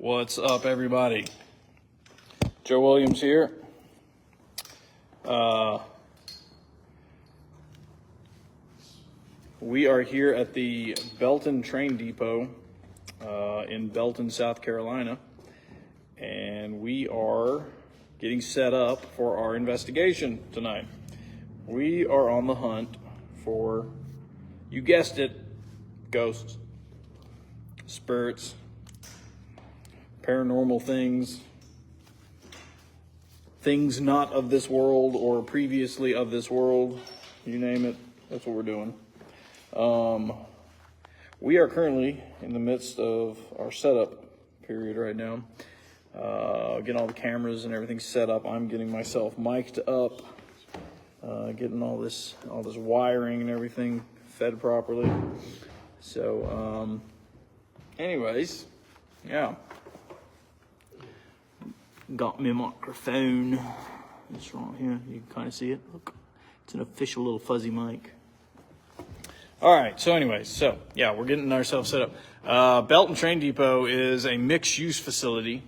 What's up, everybody? Joe Williams here. We are here at the Belton train depot in Belton, South Carolina, and we are getting set up for our investigation tonight. We are on the hunt for, you guessed it, ghosts, spirits, paranormal things, things not of this world or previously of this world, you name it, that's what we're doing. We are currently in the midst of our setup period right now. Getting all the cameras and everything set up. I'm getting myself mic'd up, getting all this wiring and everything fed properly. So, anyways, yeah. Got me a microphone. It's right here. You can kind of see it. Look, it's an official little fuzzy mic. All right. So, anyways, yeah, we're getting ourselves set up. Belton Train Depot is a mixed-use facility.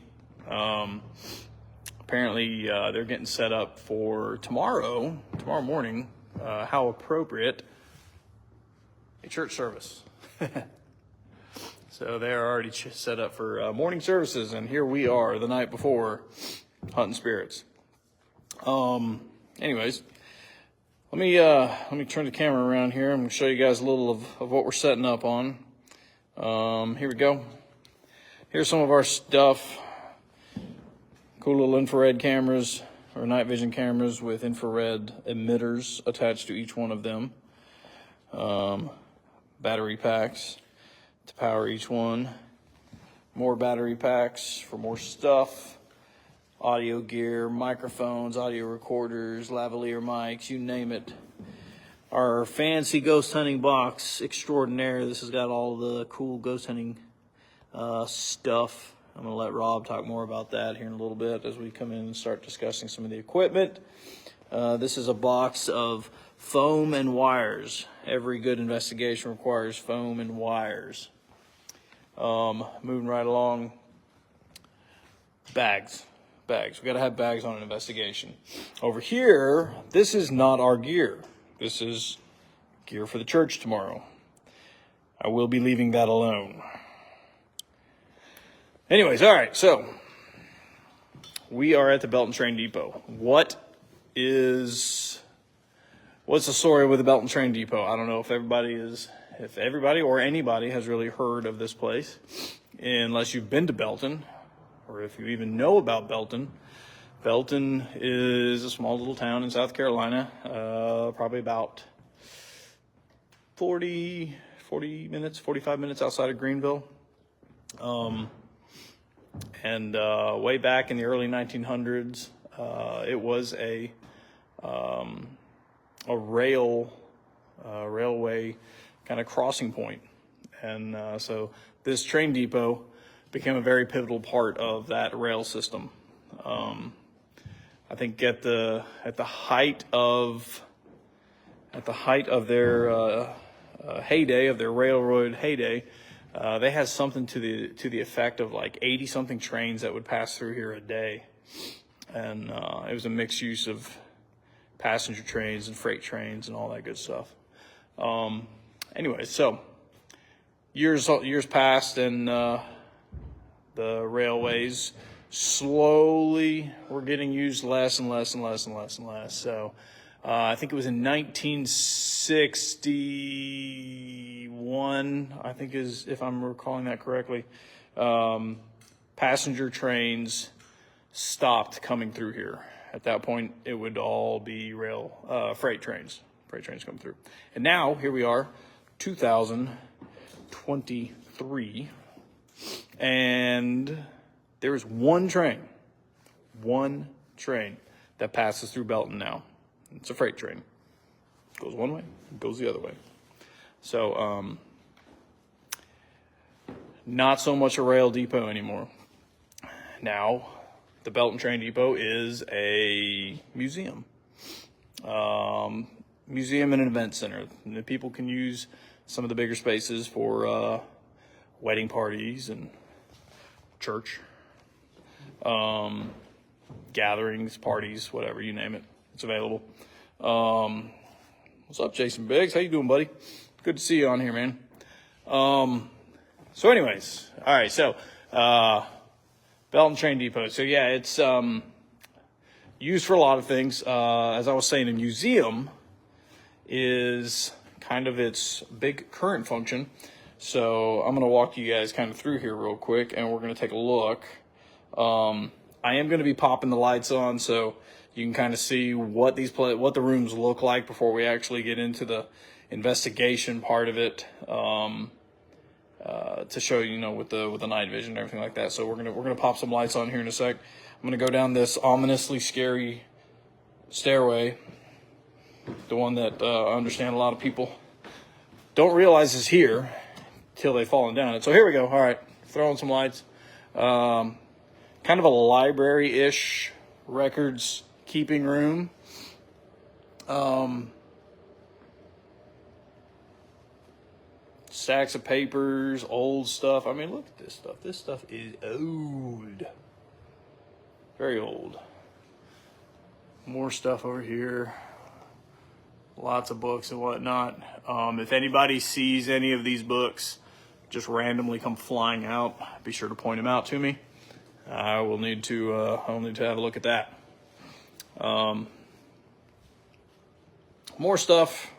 Apparently, they're getting set up for tomorrow morning. How appropriate! A church service. So they're already set up for morning services, and here we are the night before, hunting spirits. Anyways, let me turn the camera around here. I'm gonna show you guys a little of what we're setting up on. Here we go. Here's some of our stuff. Cool little infrared cameras or night vision cameras with infrared emitters attached to each one of them. Battery packs to power each one, more battery packs for more stuff, audio gear, microphones, audio recorders, lavalier mics, you name it. Our fancy ghost hunting box extraordinaire. This has got all the cool ghost hunting stuff. I'm going to let Rob talk more about that here in a little bit as we come in and start discussing some of the equipment. This is a box of foam and wires. Every good investigation requires foam and wires. Moving right along, bags. We got to have bags on an investigation. Over here, this is not our gear. This is gear for the church tomorrow. I will be leaving that alone. Anyways, all right, so we are at the Belton Train Depot. What's the story with the Belton Train Depot? I don't know if everybody or anybody has really heard of this place, unless you've been to Belton, or if you even know about Belton. Belton is a small little town in South Carolina, probably about 45 minutes outside of Greenville. And way back in the early 1900s, it was a railway kind of crossing point. And so this train depot became a very pivotal part of that rail system. I think at the height of their heyday, of their railroad heyday, they had something to the effect of like 80-something trains that would pass through here a day. And it was a mixed use of passenger trains and freight trains and all that good stuff. Anyway, so years passed, and the railways slowly were getting used less and less. So I think it was in 1961, I think is, if I'm recalling that correctly, passenger trains stopped coming through here. At that point, it would all be freight trains. Freight trains come through. And now, here we are, 2023, and there is one train that passes through Belton now. It's a freight train. It goes one way, it goes the other way. So, not so much a rail depot anymore. Now, the Belton Train Depot is a museum. Museum and an event center. And people can use some of the bigger spaces for wedding parties and church. Gatherings, parties, whatever, you name it. It's available. What's up, Jason Biggs? How you doing, buddy? Good to see you on here, man. So anyways, all right, so Belton Train Depot. So yeah, it's used for a lot of things. As I was saying, a museum is kind of its big current function. So I'm going to walk you guys kind of through here real quick, and we're going to take a look. I am going to be popping the lights on so you can kind of see what what the rooms look like before we actually get into the investigation part of it. To show you, with the night vision and everything like that. So we're gonna pop some lights on here in a sec. I'm gonna go down this ominously scary stairway, the one that I understand a lot of people don't realize is here till they've fallen down it. So here we go. All right, throwing some lights. Kind of a library-ish records keeping room. Stacks of papers, old stuff. I mean, look at this stuff. This stuff is old. Very old. More stuff over here. Lots of books and whatnot. If anybody sees any of these books just randomly come flying out, be sure to point them out to me. I'll need to have a look at that. More stuff.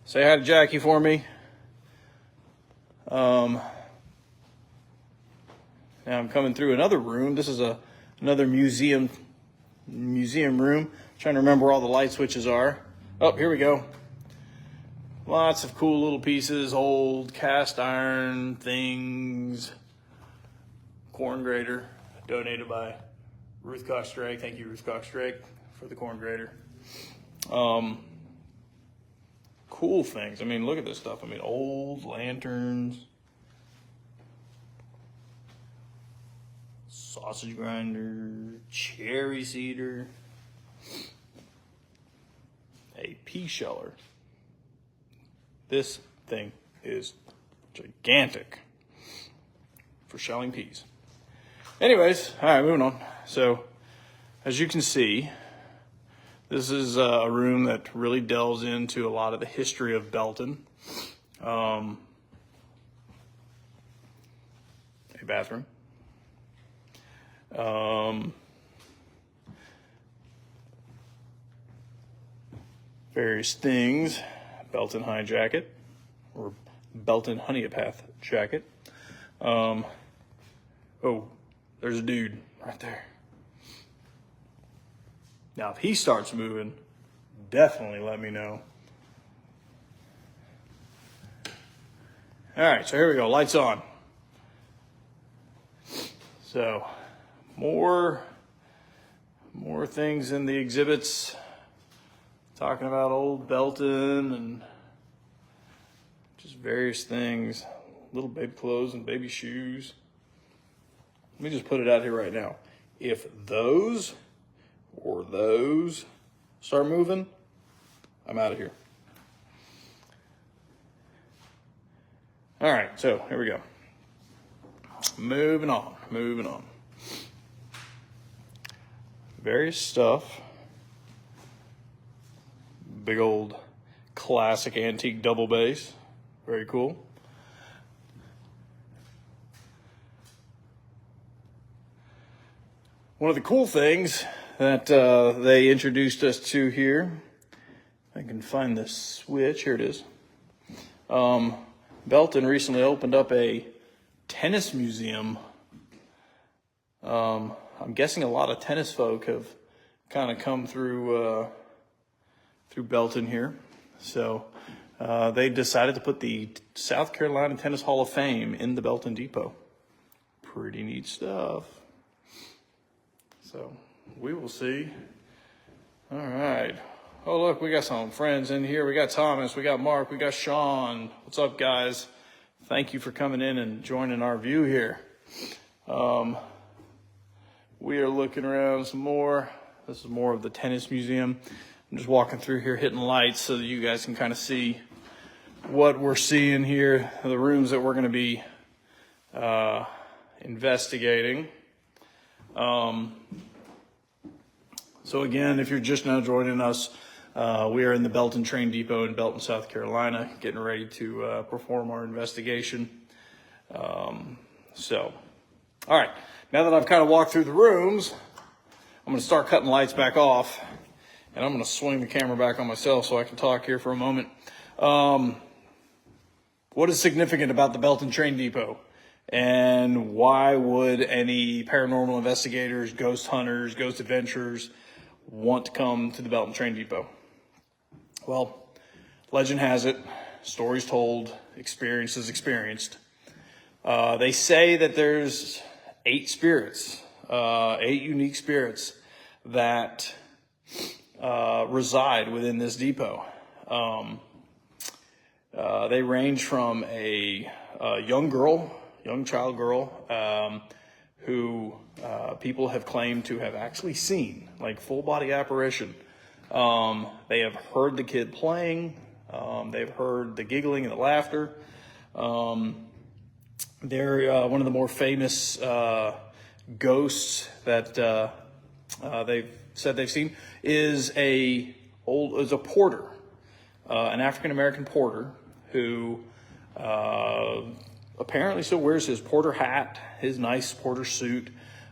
Say hi to Jackie for me. Now I'm coming through another room. This is another museum room. Trying to remember where all the light switches are. Oh, here we go. Lots of cool little pieces, old cast iron things. Corn grater donated by Ruth Cox Drake. Thank you, Ruth Cox Drake, for the corn grater. Cool things. I mean, look at this stuff. I mean, old lanterns, sausage grinder, cherry seeder, a pea sheller. This thing is gigantic for shelling peas. Anyways, all right, moving on. So, as you can see, this is a room that really delves into a lot of the history of Belton. A bathroom. Various things. Belton High jacket, or Belton Honeypath jacket. Oh, there's a dude right there. Now, if he starts moving, definitely let me know. All right, so here we go. Lights on. So, more things in the exhibits. Talking about old Belton and just various things. Little baby clothes and baby shoes. Let me just put it out here right now. If those or those start moving, I'm out of here. All right, so here we go. Moving on. Various stuff. Big old classic antique double bass. Very cool. One of the cool things that they introduced us to here, I can find this switch, here it is. Belton recently opened up a tennis museum. I'm guessing a lot of tennis folk have kind of come through Belton here. So they decided to put the South Carolina Tennis Hall of Fame in the Belton Depot. Pretty neat stuff. So we will see. All right. Oh, look, we got some friends in here. We got Thomas, we got Mark, we got Sean. What's up, guys? Thank you for coming in and joining our view here. We are looking around some more. This is more of the tennis museum. I'm just walking through here, hitting lights so that you guys can kind of see what we're seeing here, the rooms that we're going to be investigating. So again, if you're just now joining us, we are in the Belton train depot in Belton, South Carolina, getting ready to perform our investigation. So, all right, now that I've kind of walked through the rooms, I'm going to start cutting lights back off, and I'm going to swing the camera back on myself so I can talk here for a moment. What is significant about the Belton train depot? And why would any paranormal investigators, ghost hunters, ghost adventurers want to come to the Belton train depot? Well, legend has it, stories told, experiences experienced. They say that there's 8 spirits, 8 unique spirits that reside within this depot. They range from a young child girl, who people have claimed to have actually seen, like full body apparition. They have heard the kid playing. They've heard the giggling and the laughter. They're one of the more famous ghosts that they've said they've seen is a porter, an African American porter who apparently still wears his porter hat, his nice porter suit.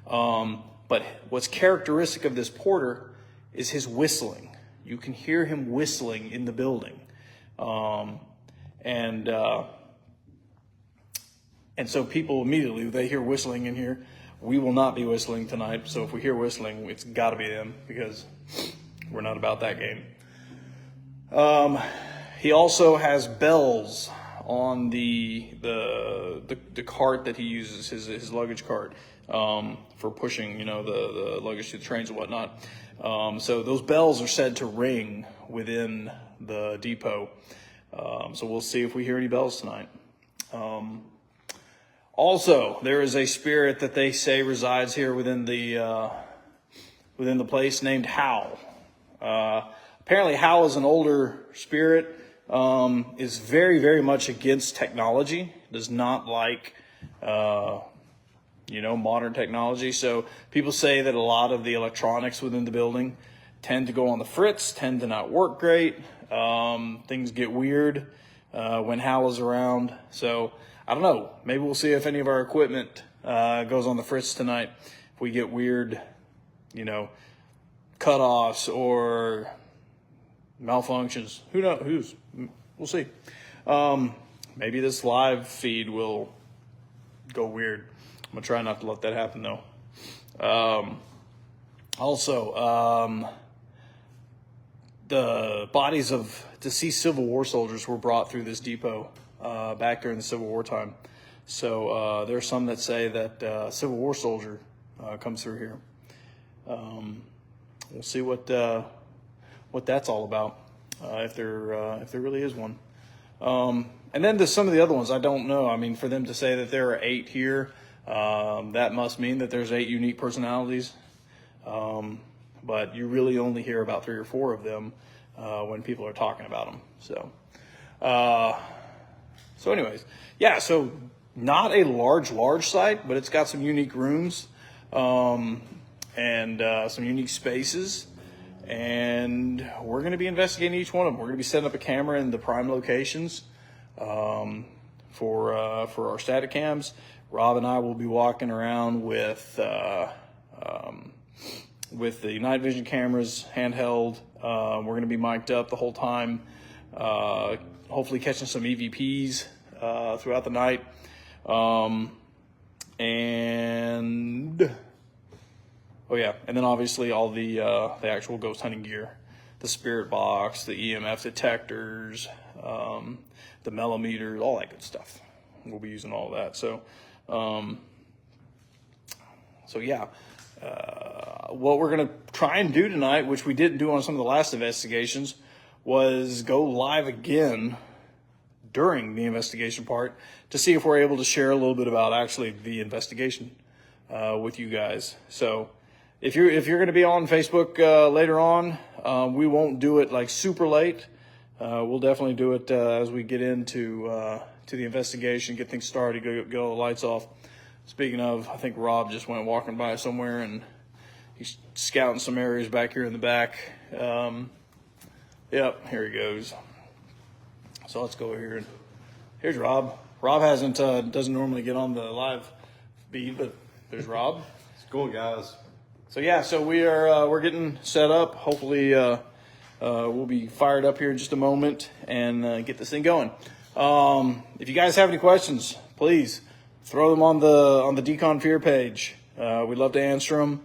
But what's characteristic of this porter is his whistling. You can hear him whistling in the building. And so people immediately, they hear whistling in here. We will not be whistling tonight. So if we hear whistling, it's got to be them, because we're not about that game. He also has bells on the cart that he uses, his luggage cart, for pushing, the luggage to the trains and whatnot. So those bells are said to ring within the depot. So we'll see if we hear any bells tonight. Also, there is a spirit that they say resides here within the place named Hal. Apparently Hal is an older spirit, is very, very much against technology, does not like, modern technology. So people say that a lot of the electronics within the building tend to go on the fritz, tend to not work great. Things get weird when Hal is around. So I don't know. Maybe we'll see if any of our equipment goes on the fritz tonight. If we get weird, cutoffs or malfunctions. Who knows? We'll see. Maybe this live feed will go weird. I'm going to try not to let that happen, though. The bodies of deceased Civil War soldiers were brought through this depot back during the Civil War time. So there are some that say that a Civil War soldier comes through here. We'll see what that's all about, if there really is one. And then to some of the other ones, I don't know. I mean, for them to say that there are 8 here, that must mean that there's 8 unique personalities. But you really only hear about 3 or 4 of them when people are talking about them. So anyways, yeah, so not a large site, but it's got some unique rooms and some unique spaces. And we're going to be investigating each one of them. We're going to be setting up a camera in the prime locations for our static cams. Rob and I will be walking around with the night vision cameras, handheld. We're going to be mic'd up the whole time, hopefully catching some EVPs throughout the night. And then obviously all the actual ghost hunting gear, the spirit box, the EMF detectors, the mellometers, all that good stuff. We'll be using all that. So what we're going to try and do tonight, which we didn't do on some of the last investigations, was go live again during the investigation part to see if we're able to share a little bit about actually the investigation with you guys. So if you're going to be on Facebook later on, we won't do it like super late. we'll definitely do it as we get into to the investigation, get things started, get all the lights off. Speaking of, I think Rob just went walking by somewhere and he's scouting some areas back here in the back. Yep, here he goes. So let's go over here. Here's Rob. Rob doesn't normally get on the live feed, but there's Rob. It's going, guys. So yeah, so we're getting set up. Hopefully we'll be fired up here in just a moment and get this thing going. If you guys have any questions, please throw them on the Decon Fear page. We'd love to answer them.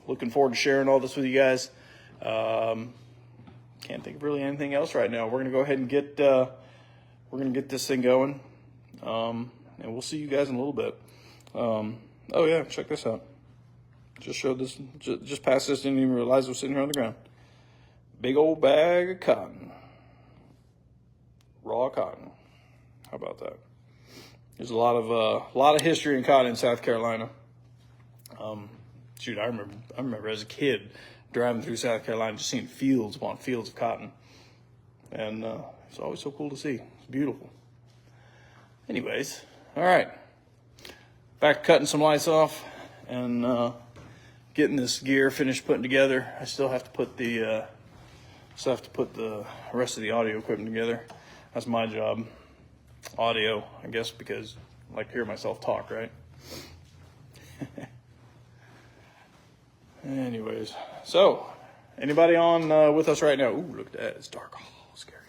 Looking forward to sharing all this with you guys. Can't think of really anything else right now. We're gonna go ahead and get this thing going, and we'll see you guys in a little bit. Oh yeah, check this out. Just showed this. Just passed this. Didn't even realize it was sitting here on the ground. Big old bag of cotton, raw cotton. How about that? There's a lot of history in cotton in South Carolina. Shoot, I remember as a kid driving through South Carolina, just seeing fields upon fields of cotton. And it's always so cool to see. It's beautiful. Anyways, all right. Back to cutting some lights off and getting this gear finished putting together. I still have to put the rest of the audio equipment together. That's my job. Audio, I guess, because I like to hear myself talk, right? Anyways, so anybody on with us right now? Ooh, look at that. It's dark. Oh, scary.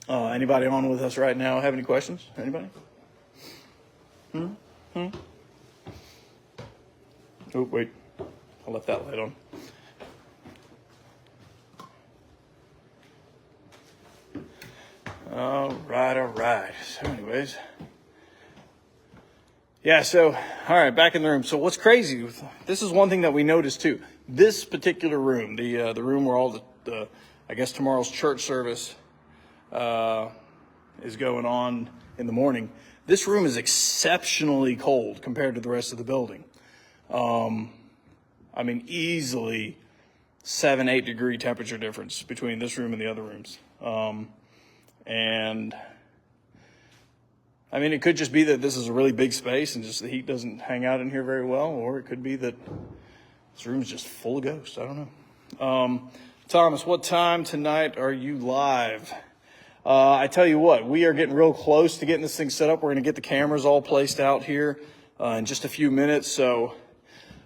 Anybody on with us right now have any questions? Anybody? Oh, wait. I left that light on. All right. So anyways. Yeah, so, all right, back in the room. So what's crazy, this is one thing that we noticed too. This particular room, the room where all the I guess tomorrow's church service is going on in the morning. This room is exceptionally cold compared to the rest of the building. I mean, easily 7-8 degree temperature difference between this room and the other rooms. And I mean, it could just be that this is a really big space and just the heat doesn't hang out in here very well, or it could be that this room is just full of ghosts. I don't know. Thomas, what time tonight are you live? I tell you what, we are getting real close to getting this thing set up. We're going to get the cameras all placed out here in just a few minutes. So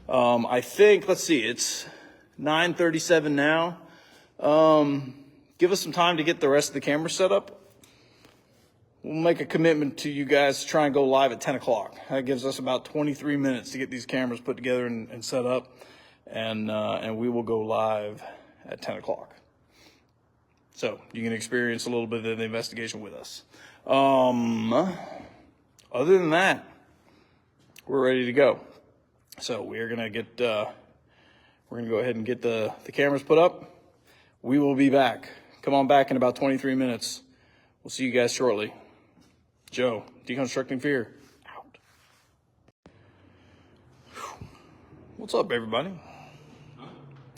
I think, let's see, it's 9:37 now. Give us some time to get the rest of the cameras set up. We'll make a commitment to you guys to try and go live at 10 o'clock. That gives us about 23 minutes to get these cameras put together and set up. And we will go live at 10 o'clock. So you can experience a little bit of the investigation with us. Other than that, we're ready to go. So we're going to go ahead and get the cameras put up. We will be back. Come on back in about 23 minutes. We'll see you guys shortly. Joe, Deconstructing Fear, out. What's up, everybody?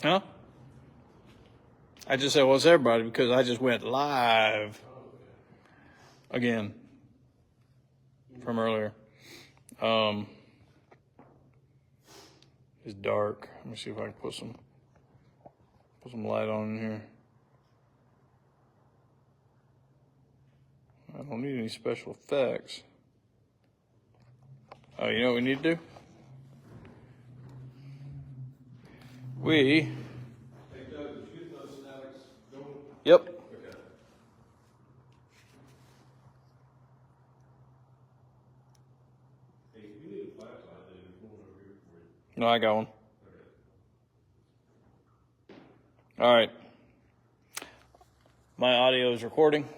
Huh? I just said, what's everybody? Because I just went live again from earlier. It's dark. Let me see if I can put some light on in here. I don't need any special effects. Oh, you know what we need to do? Yep. Okay. Hey, you need a flashlight that is going over here for you. No, I got one. Okay. All right. My audio is recording.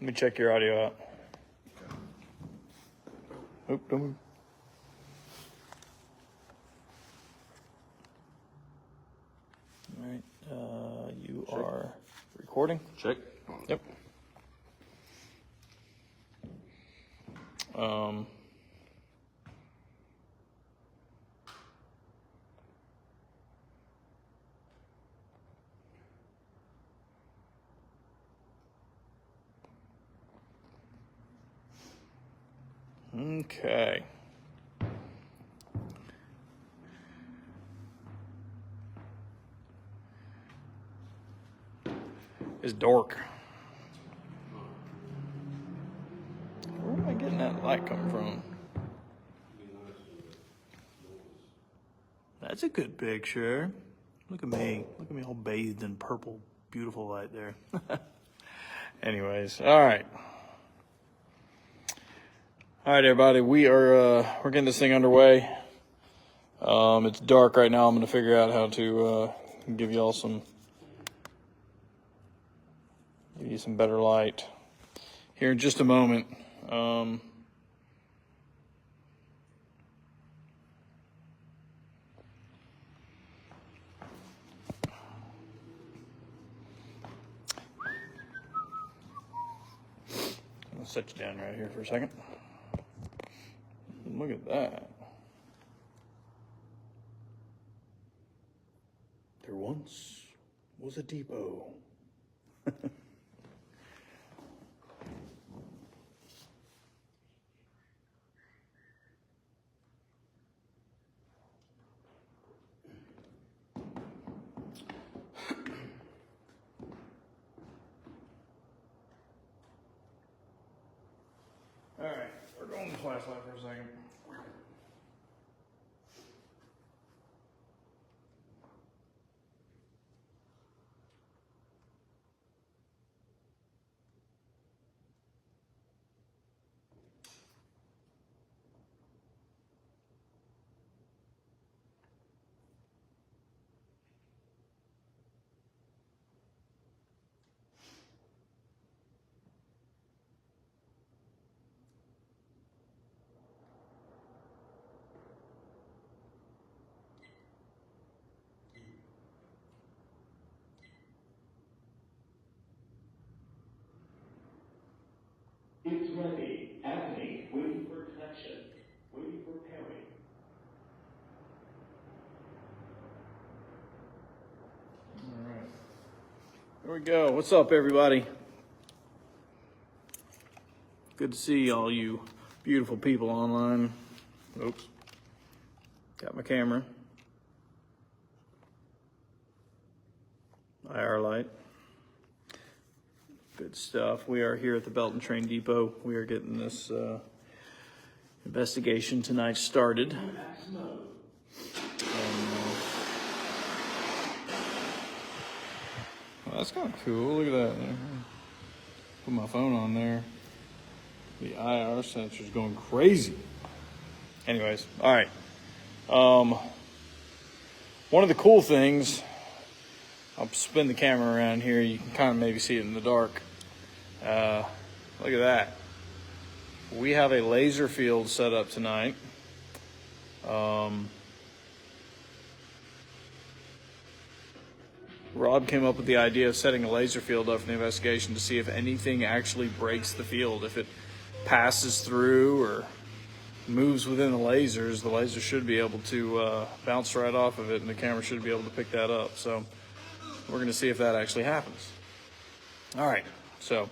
Let me check your audio out. Oop, don't move. All right, you are recording? Check. Yep. Okay. It's dark. Where am I getting that light coming from? That's a good picture. Look at me. Look at me all bathed in purple, beautiful light there. Anyways, all right. All right, everybody. We're getting this thing underway. It's dark right now. I'm going to figure out how to give you some better light here in just a moment. I'll set you down right here for a second. Look at that. There once was a depot. All right, we're going to the flashlight for a second. It's ready. Anthony, waiting for connection. Waiting for pairing. All right. Here we go. What's up, everybody? Good to see all you beautiful people online. Oops. Got my camera. IR light. Good stuff. We are here at the Belton Train Depot. We are getting this investigation tonight started. Well, that's kind of cool. Look at that. Put my phone on there. The IR sensor's going crazy. Anyways, all right. One of the cool things, I'll spin the camera around here. You can kind of maybe see it in the dark. Look at that. We have a laser field set up tonight. Rob came up with the idea of setting a laser field up for the investigation to see if anything actually breaks the field. If it passes through or moves within the laser should be able to bounce right off of it, and the camera should be able to pick that up. So we're going to see if that actually happens. All right, so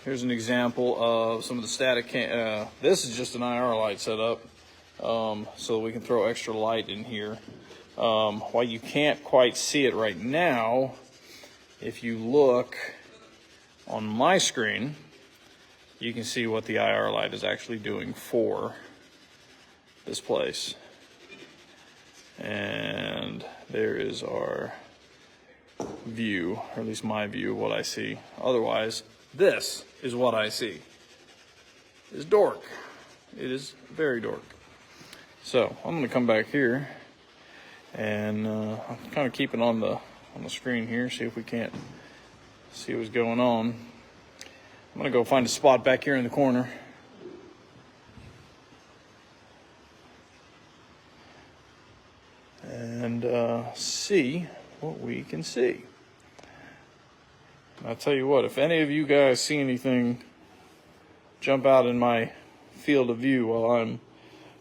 here's an example of some of the static this is just an IR light set up so we can throw extra light in here. While you can't quite see it right now, if you look on my screen, you can see what the IR light is actually doing for this place. And there is our view, or at least my view of what I see. Otherwise, this is what I see. It's dark. It is very dark. So I'm going to come back here and I'm kind of keep it on the screen here, see if we can't see what's going on. I'm going to go find a spot back here in the corner. And see what we can see. I'll tell you what, if any of you guys see anything jump out in my field of view while I'm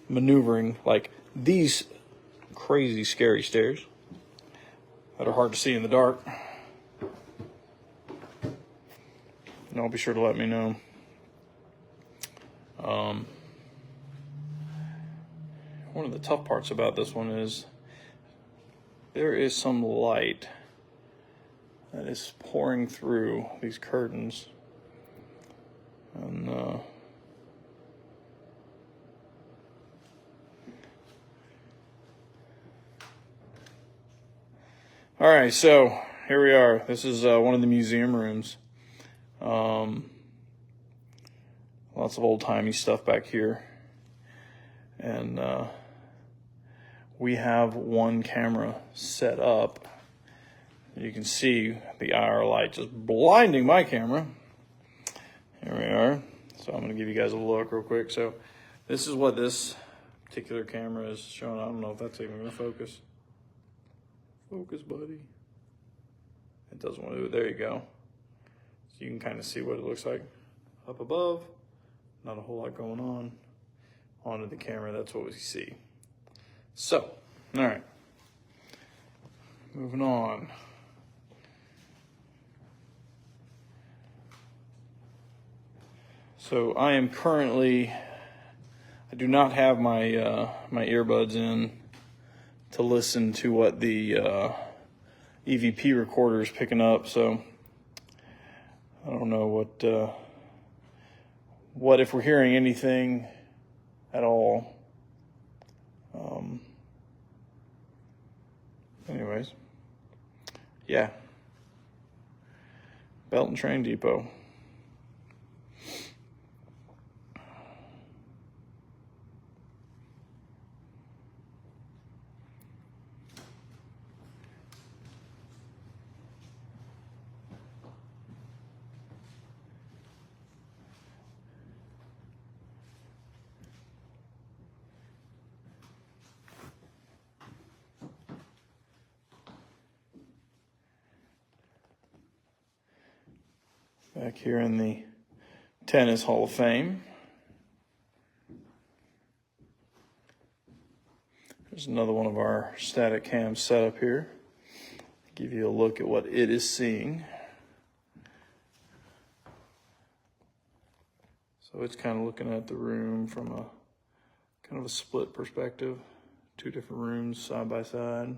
maneuvering, like these crazy scary stairs that are hard to see in the dark, and I'll be sure to let me know. One of the tough parts about this one is there is some light that is pouring through these curtains, and all right, so here we are. This is one of the museum rooms. Lots of old-timey stuff back here, and we have one camera set up. You can see the IR light just blinding my camera. Here we are. So I'm going to give you guys a look real quick. So this is what this particular camera is showing. I don't know if that's even going to focus. Focus, buddy. It doesn't want to do it. There you go. So you can kind of see what it looks like up above. Not a whole lot going on. Onto the camera, that's what we see. So, all right. Moving on. So I am currently, I do not have my my earbuds in to listen to what the EVP recorder is picking up. So I don't know what if we're hearing anything at all. Anyways, yeah. Belton Train Depot. Back here in the Tennis Hall of Fame. There's another one of our static cams set up here. Give you a look at what it is seeing. So it's kind of looking at the room from a kind of a split perspective. Two different rooms side by side.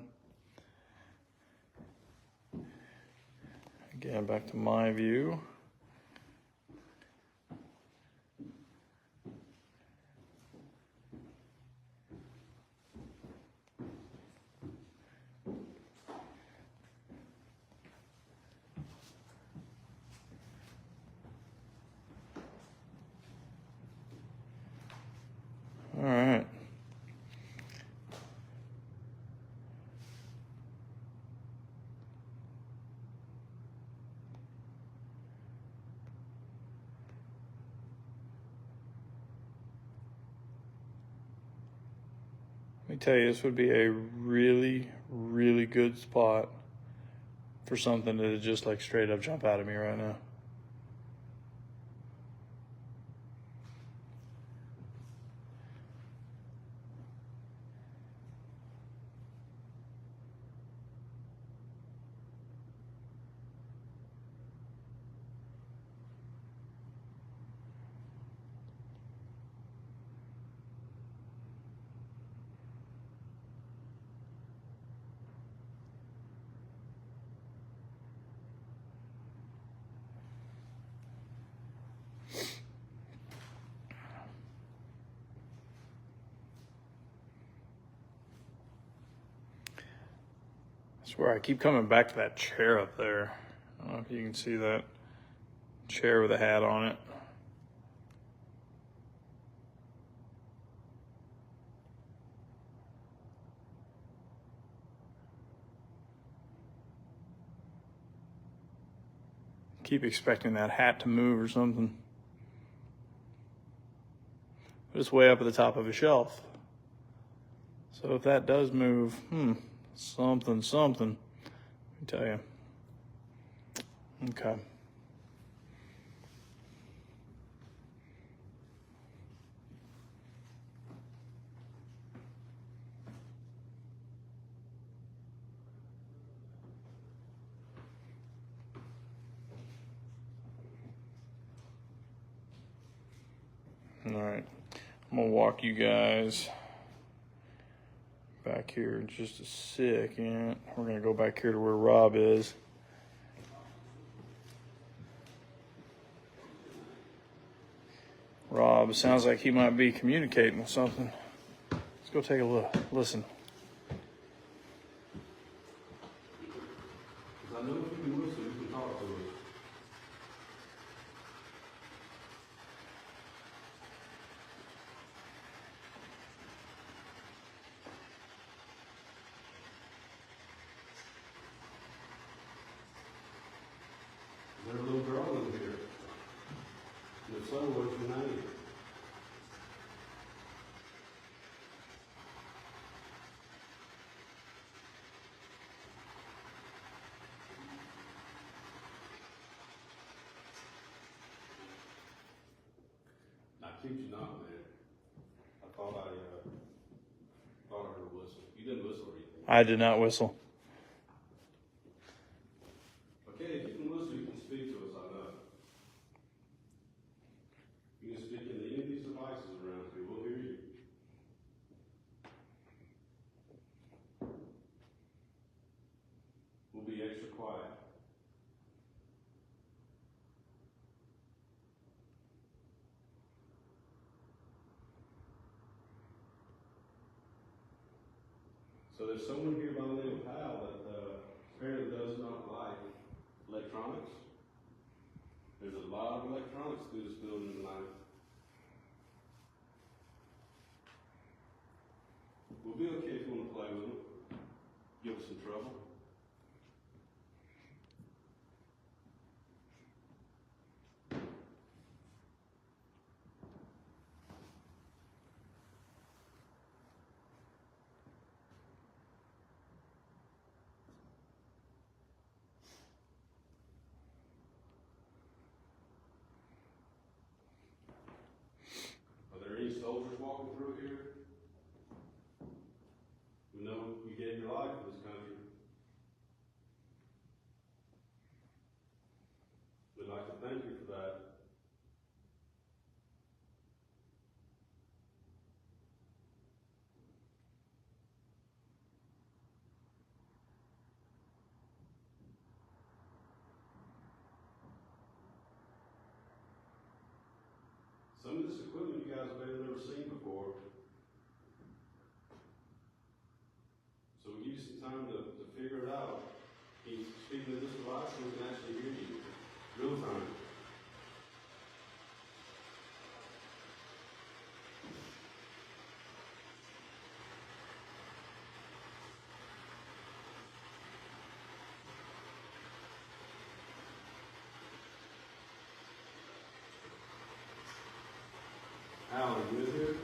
Again, back to my view. All right. Let me tell you, this would be a really, really good spot for something that would just like straight up jump out at me right now. I swear I keep coming back to that chair up there. I don't know if you can see that chair with a hat on it. Keep expecting that hat to move or something. But it's way up at the top of a shelf. So if that does move, something, let me tell you. Okay. All right. I'm going to walk you guys back here in just a second. We're going to go back here to where Rob is. Rob, sounds like he might be communicating with something. Let's go take a look. Listen. I know if you can listen, you can talk to us. There's a little girl in here. And the son was your name. I kid you not, man. I thought I heard a whistle. You didn't whistle or anything. I did not whistle. Okay, if you can whistle, you can speak to us, I know. You can speak into any of these devices around here. We'll hear you. We'll be extra quiet. So there's someone here by the name of Hal that apparently does not like electronics. There's a lot of electronics through this building tonight. We'll be okay if you want to play with them. Give us some trouble. Are there any soldiers walking through here? We know you gave your life for this country. We'd like to thank you for that. Some of this equipment you guys may have never seen before. So we'll give you some time to figure it out. He's speaking to this device so we can actually hear you real time. Alan, you in here?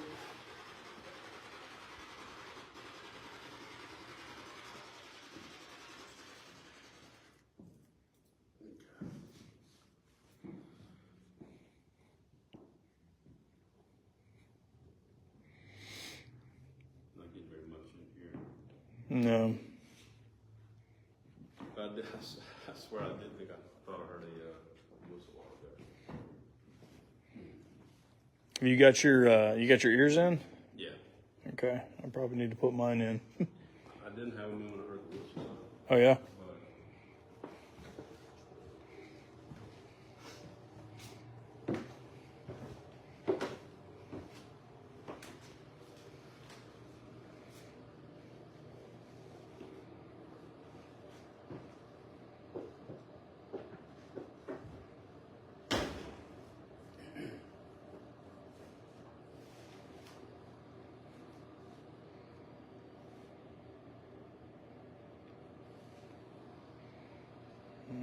Not getting very much in here. No. I swear I did think I thought I heard a whistle while ago. You got your ears in? Yeah. Okay. I probably need to put mine in. I didn't have them in when I heard the whistle. Oh yeah?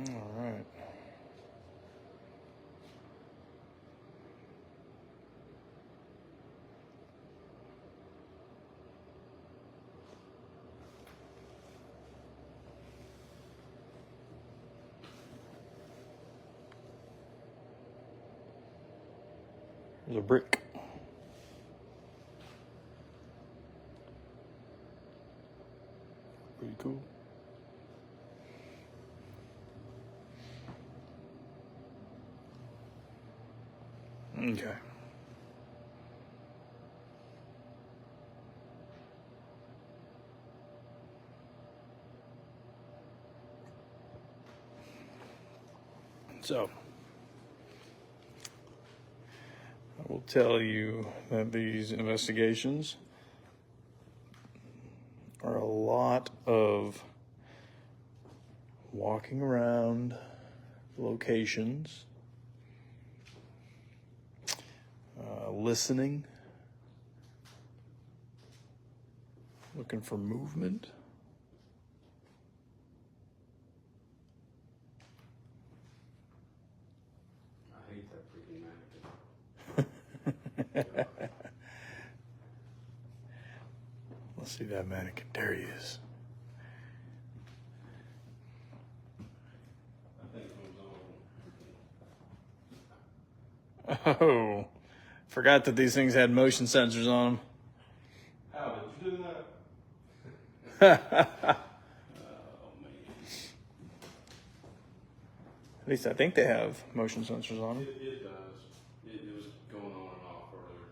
All right. There's a brick. Pretty cool. Okay. So, I will tell you that these investigations are a lot of walking around locations, listening, looking for movement. I hate that freaking mannequin. Let's see that mannequin. There he is. I think it was on. Oh, forgot that these things had motion sensors on How did you do that? them. Oh man. At least I think they have motion sensors on them. It does. It was going on and off earlier.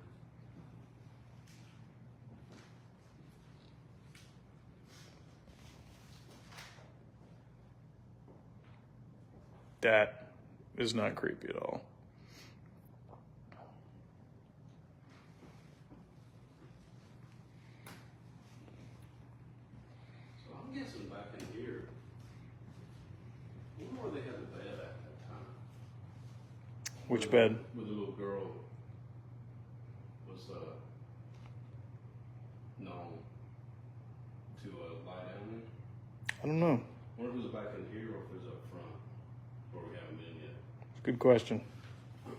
That is not creepy at all. So I'm guessing back in here, I wonder where they had the bed at that time. Which Where bed? Where the little girl was known to lie down in. I don't know. I wonder if it was back in here or if it was up front, where we haven't been yet. Good question. That's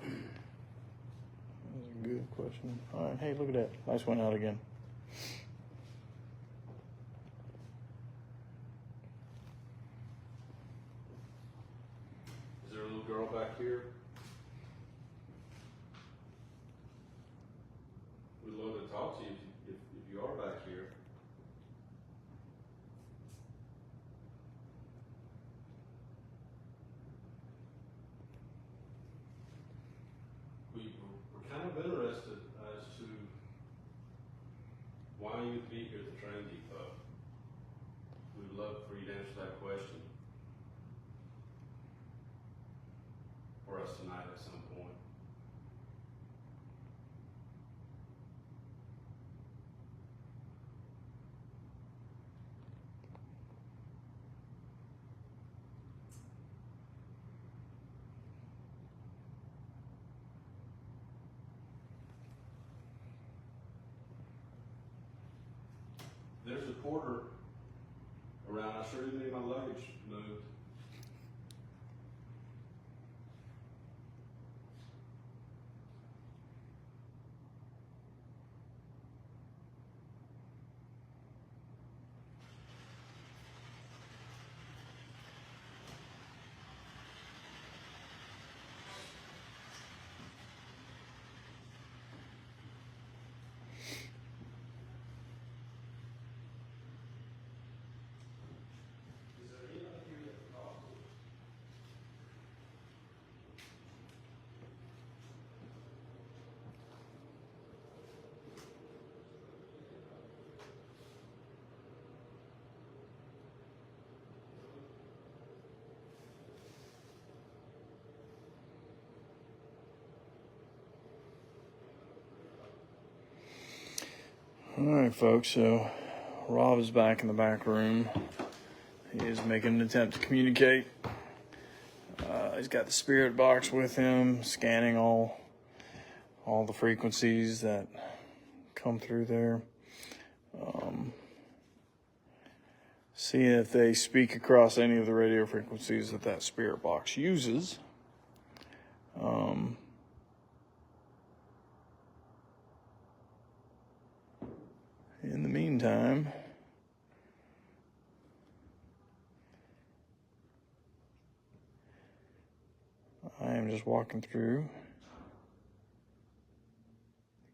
a good question. All right, hey, look at that. Lights went out again. Is there a little girl back here? We'd love to talk to you if you are back here. We're kind of interested as to why you'd be here at the train depot. We'd love for you to answer that question for us tonight at some point. There's a porter around. I sure didn't need my luggage moved. Is there anybody here that can talk to us? All right, folks. So Rob is back in the back room. He is making an attempt to communicate. He's got the spirit box with him, scanning all the frequencies that come through there. Seeing if they speak across any of the radio frequencies that spirit box uses. In the meantime, I am just walking through,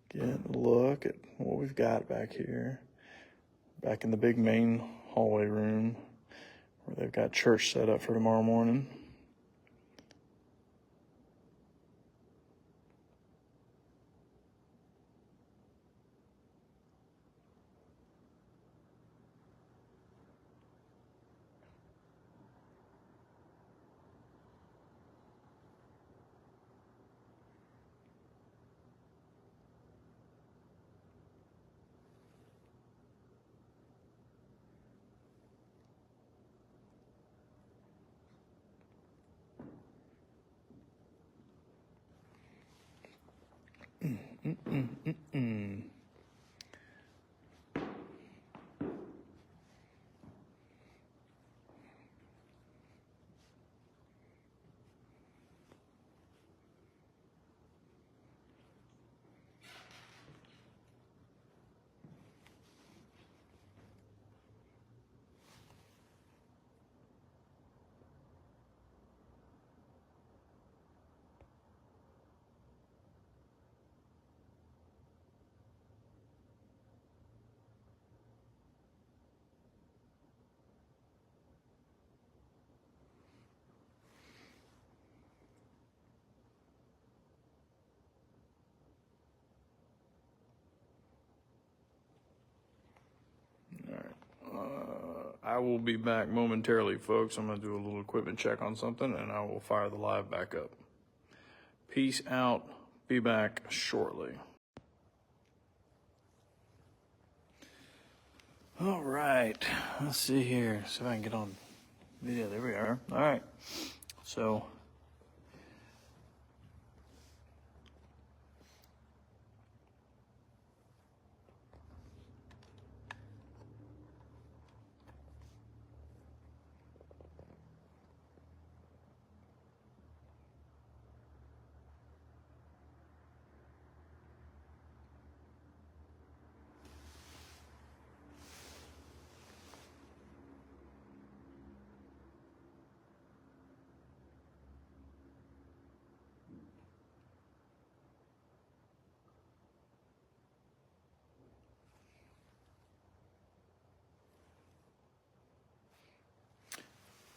getting a look at what we've got back here. Back in the big main hallway room where they've got church set up for tomorrow morning. I will be back momentarily, folks. I'm going to do a little equipment check on something, and I will fire the live back up. Peace out. Be back shortly. All right. Let's see here. See if I can get on video. There we are. All right. So,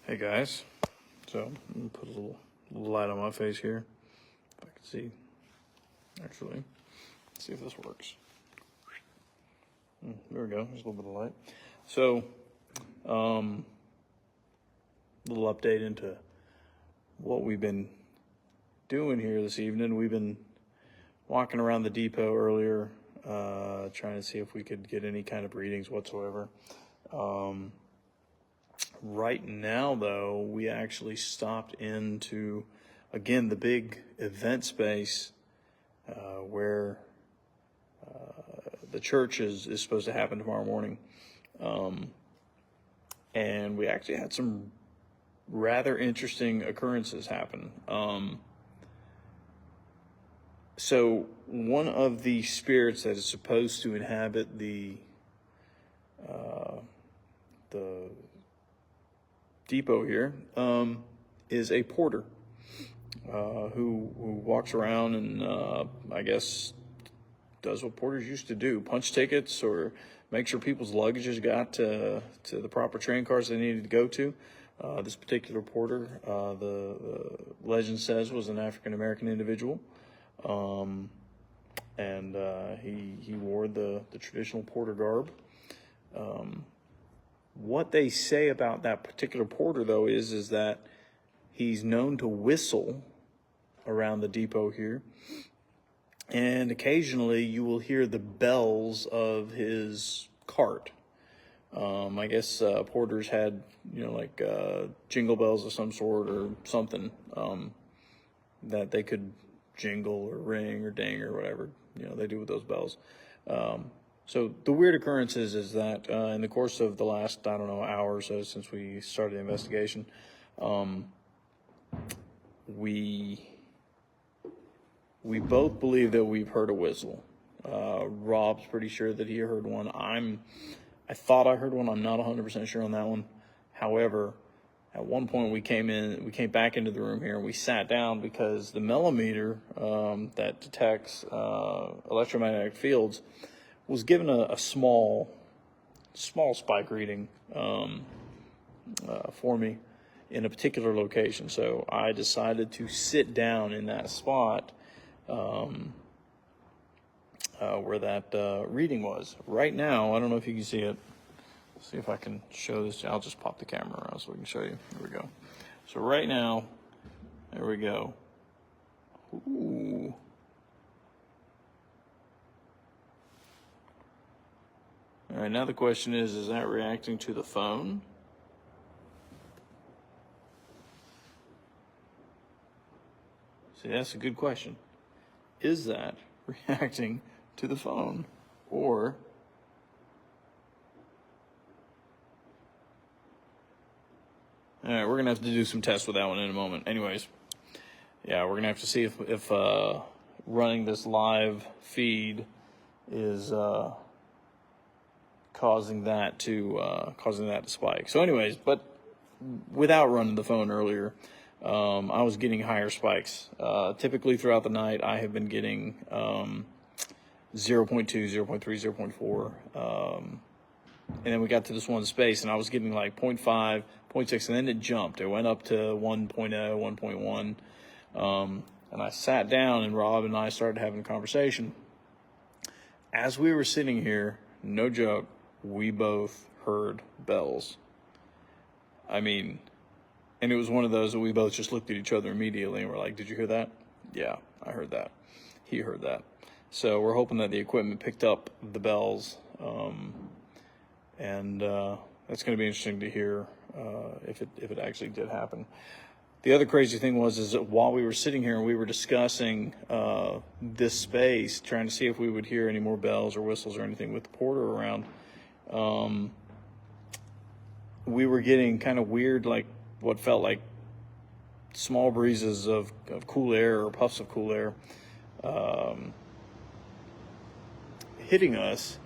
hey guys. So, I'm going to put a little light on my face here. If I can see. Actually, let's see if this works. There we go. There's a little bit of light. So, little update into what we've been doing here this evening. We've been walking around the depot earlier, trying to see if we could get any kind of readings whatsoever. Right now, though, we actually stopped into, again, the big event space where the church is supposed to happen tomorrow morning. And we actually had some rather interesting occurrences happen. So one of the spirits that is supposed to inhabit the depot here is a porter who walks around and I guess does what porters used to do: punch tickets or make sure people's luggages got to the proper train cars they needed to go to. This particular porter, the legend says, was an African-American individual. And he wore the traditional porter garb. What they say about that particular porter, though, is that he's known to whistle around the depot here. And occasionally you will hear the bells of his cart. I guess porters had, like jingle bells of some sort or something that they could jingle or ring or ding or whatever, they do with those bells. So the weird occurrence is that in the course of the last, hour or so since we started the investigation, we both believe that we've heard a whistle. Rob's pretty sure that he heard one. I thought I heard one. I'm not 100% sure on that one. However, at one point we came back into the room here and we sat down because the millimeter that detects electromagnetic fields was given a small spike reading for me in a particular location. So I decided to sit down in that spot where that reading was. Right now, I don't know if you can see it. See if I can show this. I'll just pop the camera around so we can show you. Here we go. So right now, there we go. Ooh. All right, now the question is that reacting to the phone? See, that's a good question. Is that reacting to the phone, or all right, we're gonna have to do some tests with that one in a moment. Anyways, yeah, we're gonna have to see if running this live feed is causing that to spike. So, anyways, but without running the phone earlier, I was getting higher spikes. Typically throughout the night, I have been getting 0.2, 0.3, 0.4. And then we got to this one space, and I was getting like 0.5, 0.6, and then it jumped. It went up to 1.0, 1.1. And I sat down, and Rob and I started having a conversation. As we were sitting here, no joke, we both heard bells. I mean, and it was one of those that we both just looked at each other immediately and were like, did you hear that? Yeah, I heard that. He heard that. So we're hoping that the equipment picked up the bells. And that's going to be interesting to hear if it actually did happen. The other crazy thing is that while we were sitting here and we were discussing this space, trying to see if we would hear any more bells or whistles or anything with the porter around, we were getting kind of weird, like what felt like small breezes of cool air or puffs of cool air hitting us.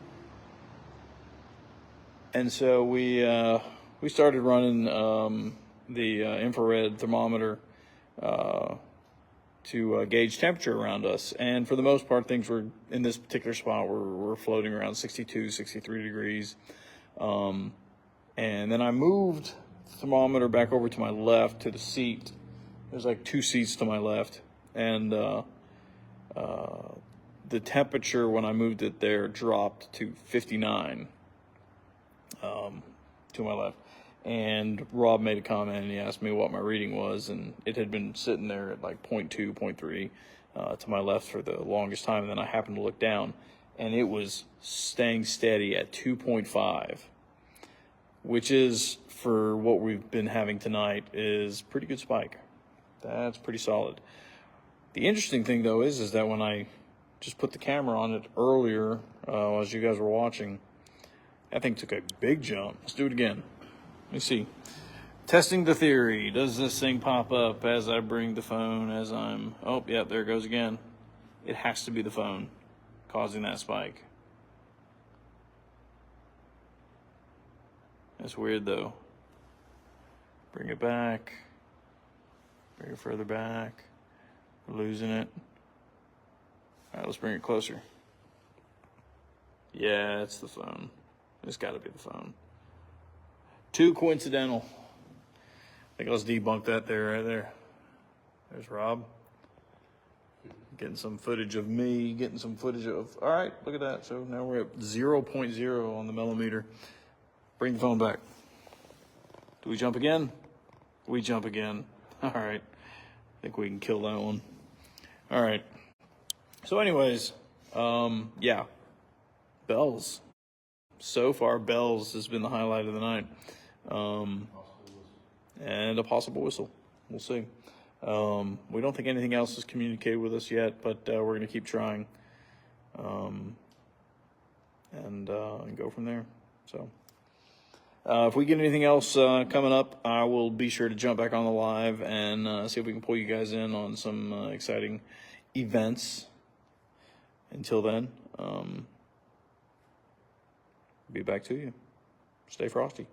And so we started running the infrared thermometer to gauge temperature around us. And for the most part, things were, in this particular spot, were floating around 62, 63 degrees. And then I moved the thermometer back over to my left to the seat. There's like 2 seats to my left. And the temperature when I moved it there dropped to 59 to my left. And Rob made a comment and he asked me what my reading was, and it had been sitting there at like 0.2, 0.3 to my left for the longest time. And then I happened to look down, and it was staying steady at 2.5, which is, for what we've been having tonight, is pretty good spike. That's pretty solid. The interesting thing, though, is that when I just put the camera on it earlier, as you guys were watching, that thing took a big jump. Let's do it again. Let me see. Testing the theory. Does this thing pop up as I bring the phone as I'm... Oh, yeah, there it goes again. It has to be the phone causing that spike. That's weird, though. Bring it back. Bring it further back. We're losing it. All right, let's bring it closer. Yeah, it's the phone. It's got to be the phone. Too coincidental. I think let's debunk that right there. There's Rob. Getting some footage of me, getting some footage of... All right, look at that. So now we're at 0.0 on the millimeter. Bring the phone back. Do we jump again? We jump again. All right. I think we can kill that one. All right. So anyways, yeah. Bells. So far, bells has been the highlight of the night. And a possible whistle. We'll see. We don't think anything else has communicated with us yet, but we're going to keep trying. And go from there. So if we get anything else coming up, I will be sure to jump back on the live and see if we can pull you guys in on some exciting events. Until then, be back to you. Stay frosty.